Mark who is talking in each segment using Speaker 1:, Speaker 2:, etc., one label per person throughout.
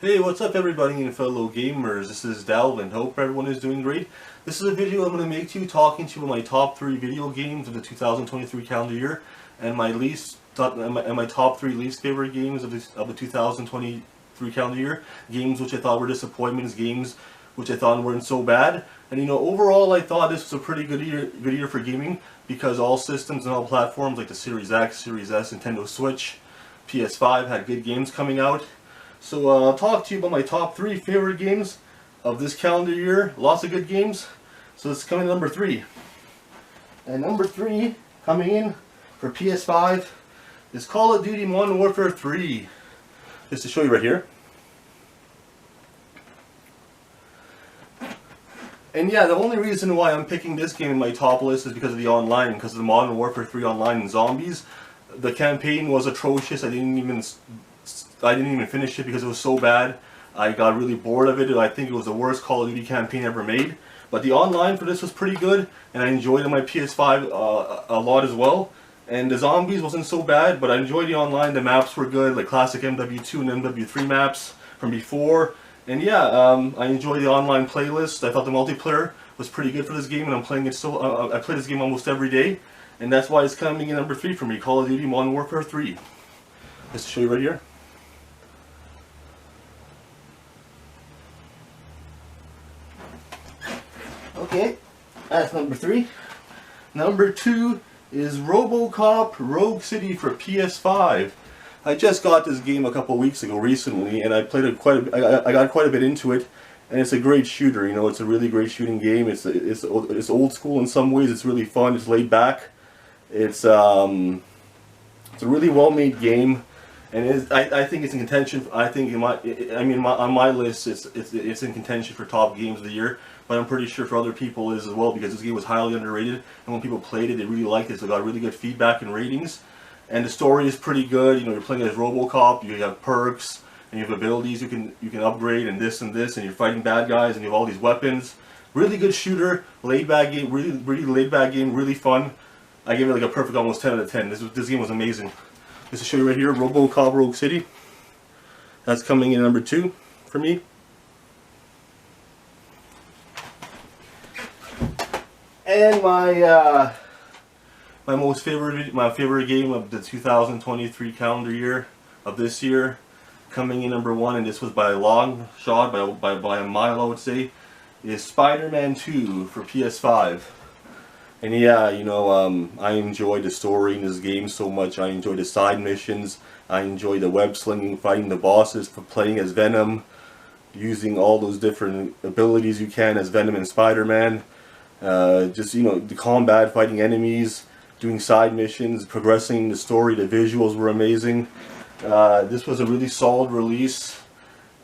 Speaker 1: Hey, what's up everybody and fellow gamers? This is Dalvin. Hope everyone is doing great. This is a video I'm going to make to you talking to you about my top 3 video games of the 2023 calendar year and my top 3 least favorite games of the 2023 calendar year. Games which I thought were disappointments, games which I thought weren't so bad. And overall I thought this was a pretty good year for gaming because all systems and all platforms like the Series X, Series S, Nintendo Switch, PS5 had good games coming out. So I'll talk to you about my top 3 favorite games of this calendar year. Lots of good games. So let's come in number 3. And number 3 coming in for PS5 is Call of Duty Modern Warfare 3. Just to show you right here. And yeah, the only reason why I'm picking this game in my top list is because of the online, because of the Modern Warfare 3 online and zombies. The campaign was atrocious. I didn't even finish it because it was so bad. I got really bored of it. I think it was the worst Call of Duty campaign ever made. But the online for this was pretty good, and I enjoyed it on my PS5 a lot as well. And the zombies wasn't so bad, but I enjoyed the online. The maps were good, like classic MW2 and MW3 maps from before. And yeah, I enjoyed the online playlist. I thought the multiplayer was pretty good for this game, and I'm playing it I play this game almost every day. And that's why it's coming in number 3 for me, Call of Duty Modern Warfare 3. Just to show you right here. Okay, that's number 3. Number 2 is RoboCop Rogue City for PS5. I just got this game a couple weeks ago recently, and I played it I got quite a bit into it, and it's a great shooter. It's a really great shooting game. It's old school in some ways. It's really fun. It's laid back. It's a really well-made game, and I think it's in contention. On my list, it's in contention for top games of the year. But I'm pretty sure for other people it is as well, because this game was highly underrated, and when people played it, they really liked it. So it got really good feedback and ratings. And the story is pretty good. You're playing as RoboCop. You have perks and you have abilities you can upgrade, and this, and you're fighting bad guys, and you have all these weapons. Really good shooter, laid back game, really laid back game, really fun. I gave it like a perfect almost 10 out of 10. This game was amazing. Just to show you right here, RoboCop Rogue City. That's coming in number 2 for me. And my favorite game of the 2023 calendar year of this year, coming in number 1, and this was by a long shot, by a mile I would say, is SpiderMan II for PS5. And yeah, I enjoyed the story in this game so much. I enjoyed the side missions. I enjoyed the web slinging, fighting the bosses, for playing as Venom, using all those different abilities you can as Venom and Spider-Man. The combat, fighting enemies, doing side missions, progressing the story. The visuals were amazing. This was a really solid release,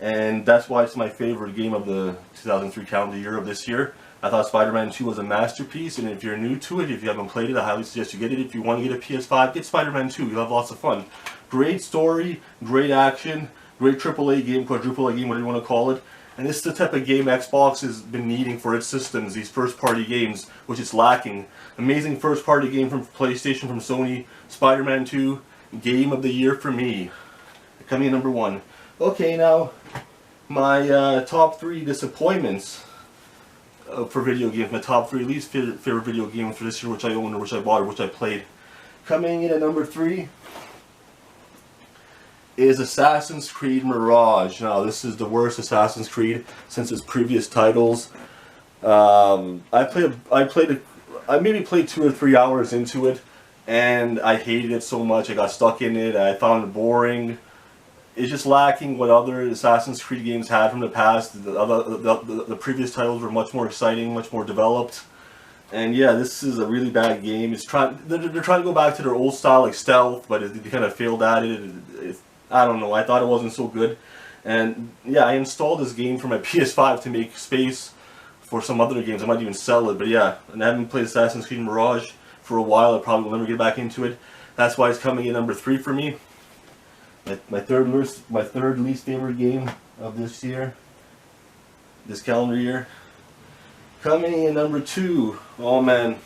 Speaker 1: and that's why it's my favorite game of the 2003 calendar year of this year. I thought Spider-Man 2 was a masterpiece, and if you're new to it, if you haven't played it, I highly suggest you get it. If you want to get a PS5, get Spider-Man 2. You'll have lots of fun. Great story, great action, great AAA game, quadruple A game, whatever you want to call it. And this is the type of game Xbox has been needing for its systems, these first-party games, which is lacking. Amazing first-party game from PlayStation, from Sony, Spider-Man 2, Game of the Year for me. Coming in number 1. Okay, now, my top 3 disappointments for video games, my top 3 least favorite video games for this year, which I owned, or which I bought, or which I played. Coming in at number 3 is Assassin's Creed Mirage. Now, this is the worst Assassin's Creed since its previous titles. I maybe played 2 or 3 hours into it, and I hated it so much. I got stuck in it. I found it boring. It's just lacking what other Assassin's Creed games had from the past. The previous titles were much more exciting, much more developed. And yeah, this is a really bad game. They're trying to go back to their old style, like stealth, but they kind of failed at it. I don't know, I thought it wasn't so good. And yeah, I installed this game for my PS5 to make space for some other games. I might even sell it, but yeah, and I haven't played Assassin's Creed Mirage for a while. I probably will never get back into it. That's why it's coming in number 3 for me. My third least favorite game of this year, this calendar year. Coming in number 2, oh man,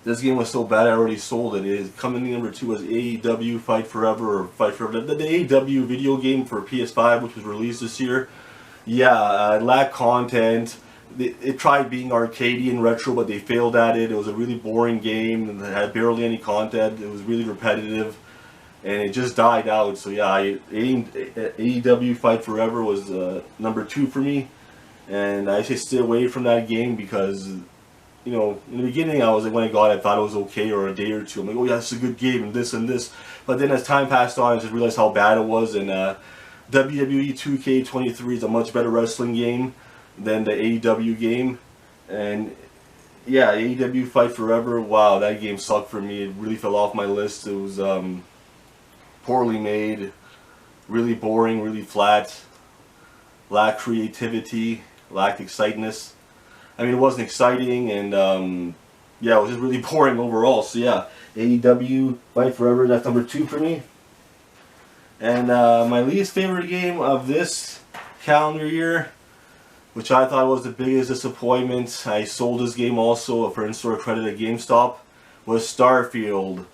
Speaker 1: This game was so bad I already sold it. It is coming in number 2 was AEW Fight Forever, or Fight Forever, the AEW video game for PS5, which was released this year. Yeah, it lacked content. It tried being arcadey and retro, but they failed at it. It was a really boring game, and it had barely any content. It was really repetitive, and it just died out. So yeah, AEW Fight Forever was number 2 for me, and I say stay away from that game because, you know, in the beginning I was like, when I got it, I thought it was okay, or a day or two. I'm like, oh yeah, it's a good game, and this. But then as time passed on, I just realized how bad it was, and WWE 2K23 is a much better wrestling game than the AEW game. And yeah, AEW Fight Forever, wow, that game sucked for me. It really fell off my list. It was poorly made, really boring, really flat, lacked creativity, lacked excitement. I mean, it wasn't exciting, and yeah, it was just really boring overall. So yeah, AEW Fight Forever, that's number 2 for me. And my least favorite game of this calendar year, which I thought was the biggest disappointment, I sold this game also for in-store credit at GameStop, was Starfield.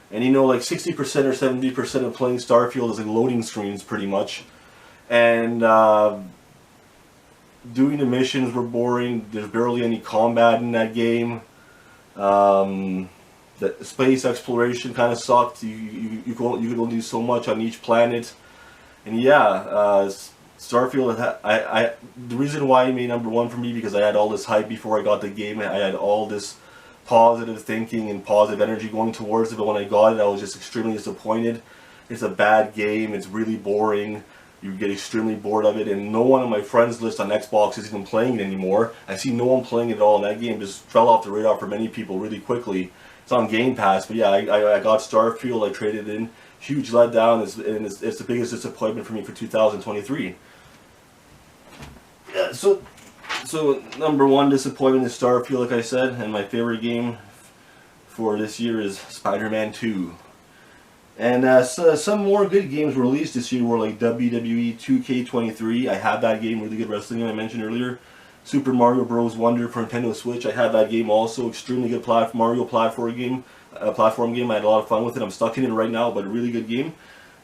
Speaker 1: And you know, like 60% or 70% of playing Starfield is like loading screens pretty much. And doing the missions were boring. There's barely any combat in that game. The space exploration kind of sucked. You could only do so much on each planet. And yeah, Starfield, the reason why it made number 1 for me, because I had all this hype before I got the game. I had all this positive thinking and positive energy going towards it, but when I got it, I was just extremely disappointed. It's a bad game. It's really boring. You get extremely bored of it, and no one on my friends list on Xbox is even playing it anymore. I see no one playing it at all, and that game just fell off the radar for many people really quickly. It's on Game Pass, but yeah, I got Starfield. I traded in. Huge letdown, and it's the biggest disappointment for me for 2023. Yeah, so number 1 disappointment is Starfield, like I said, and my favorite game for this year is SpiderMan II. And so some more good games were released this year were like WWE 2K23. I had that game, really good wrestling game I mentioned earlier. Super Mario Bros. Wonder for Nintendo Switch. I had that game also. Extremely good Mario platform game. I had a lot of fun with it. I'm stuck in it right now, but a really good game.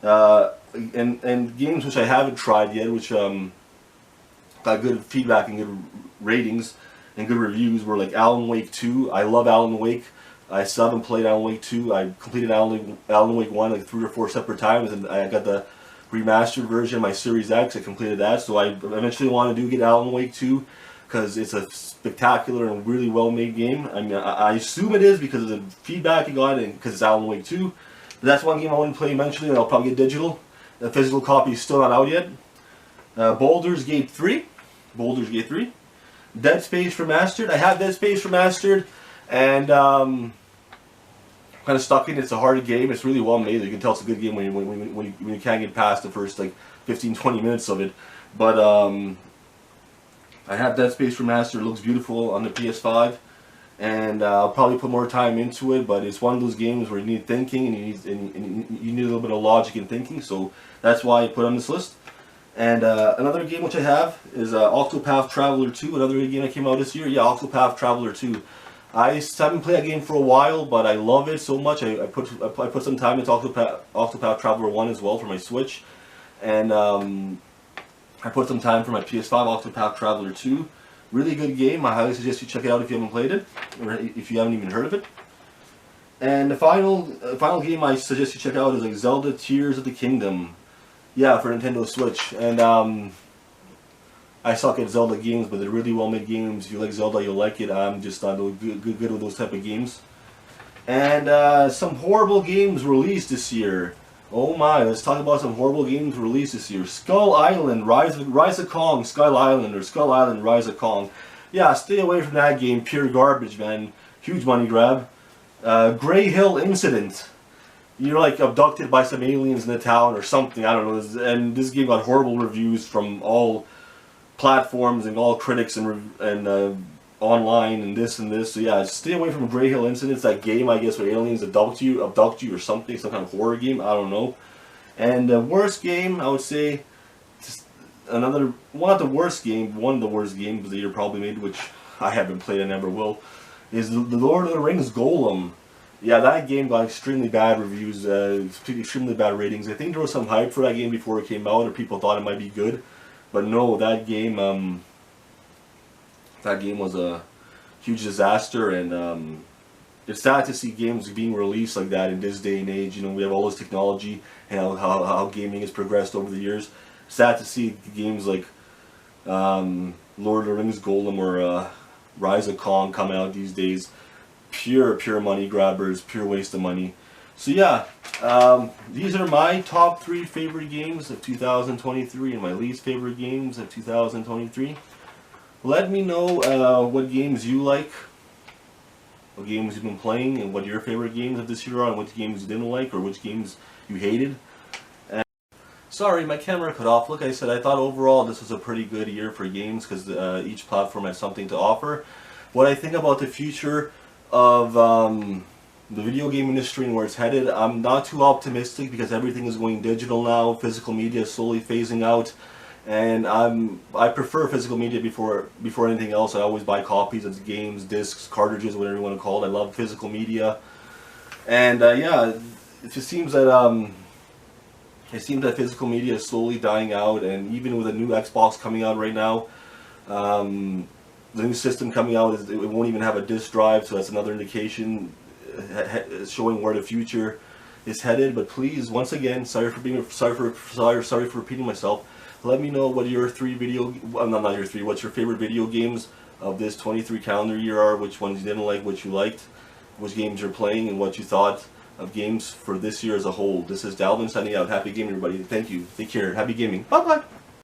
Speaker 1: And games which I haven't tried yet, which got good feedback and good ratings and good reviews, were like Alan Wake 2. I love Alan Wake. I still haven't played Alan Wake 2. I completed Alan Wake 1 like 3 or 4 separate times, and I got the remastered version of my Series X. I completed that, so I eventually want to get Alan Wake 2, because it's a spectacular and really well-made game. I mean, I assume it is because of the feedback you got and because it's Alan Wake 2. But that's one game I want to play eventually, and I'll probably get digital. The physical copy is still not out yet. Baldur's Gate 3. Dead Space Remastered. I have Dead Space Remastered, and kind of stuck in it. It's a hard game. It's really well made. You can tell it's a good game when you can't get past the first like 15-20 minutes of it. But I have Dead Space Remastered. It looks beautiful on the PS5, and I'll probably put more time into it. But it's one of those games where you need thinking, and you need a little bit of logic and thinking. So that's why I put it on this list. And another game which I have is Octopath Traveler 2. Another game that came out this year. Yeah, Octopath Traveler 2. I haven't played that game for a while, but I love it so much. I put some time into Octopath Traveler 1 as well for my Switch, and I put some time for my PS5 Octopath Traveler 2. Really good game. I highly suggest you check it out if you haven't played it, or if you haven't even heard of it. And the final game I suggest you check out is like Zelda Tears of the Kingdom. Yeah, for Nintendo Switch. And I suck at Zelda games, but they're really well made games. If you like Zelda, you'll like it. I'm just not good with those type of games. And some horrible games released this year. Oh my, let's talk about some horrible games released this year. Skull Island, Rise of Kong, Skull Island, or Skull Island, Rise of Kong. Yeah, stay away from that game. Pure garbage, man. Huge money grab. Grey Hill Incident. You're like abducted by some aliens in the town or something, I don't know. And this game got horrible reviews from all platforms and all critics and online and this. So yeah, stay away from Grey Hill Incident. It's that game, I guess, where aliens abduct you or something, some kind of horror game, I don't know. And the worst game, I would say, one of the worst games that you probably made, which I haven't played and never will, is the Lord of the Rings Golem. Yeah, that game got extremely bad reviews, extremely bad ratings. I think there was some hype for that game before it came out, or people thought it might be good. But no, that game was a huge disaster, and it's sad to see games being released like that in this day and age. You know, we have all this technology and how gaming has progressed over the years. Sad to see games like Lord of the Rings Golem or Rise of Kong come out these days. Pure money grabbers, pure waste of money. So yeah, these are my top 3 favorite games of 2023 and my least favorite games of 2023. Let me know what games you like, what games you've been playing, and what your favorite games of this year are, and which games you didn't like, or which games you hated. And sorry, my camera cut off. Like I said, I thought overall this was a pretty good year for games, because each platform has something to offer. What I think about the future of the video game industry and where it's headed, I'm not too optimistic, because everything is going digital now. Physical media is slowly phasing out, and I prefer physical media before anything else. I always buy copies of games, discs, cartridges, whatever you want to call it. I love physical media, and yeah, it just seems that physical media is slowly dying out. And even with a new Xbox coming out right now, the new system coming out, it won't even have a disc drive, so that's another indication showing where the future is headed. But please, once again, sorry for repeating myself. Let me know what your what's your favorite video games of this 23 calendar year are, which ones you didn't like, which you liked, which games you're playing, and what you thought of games for this year as a whole. This is Dalvin signing out. Happy gaming, everybody. Thank you. Take care. Happy gaming. Bye bye.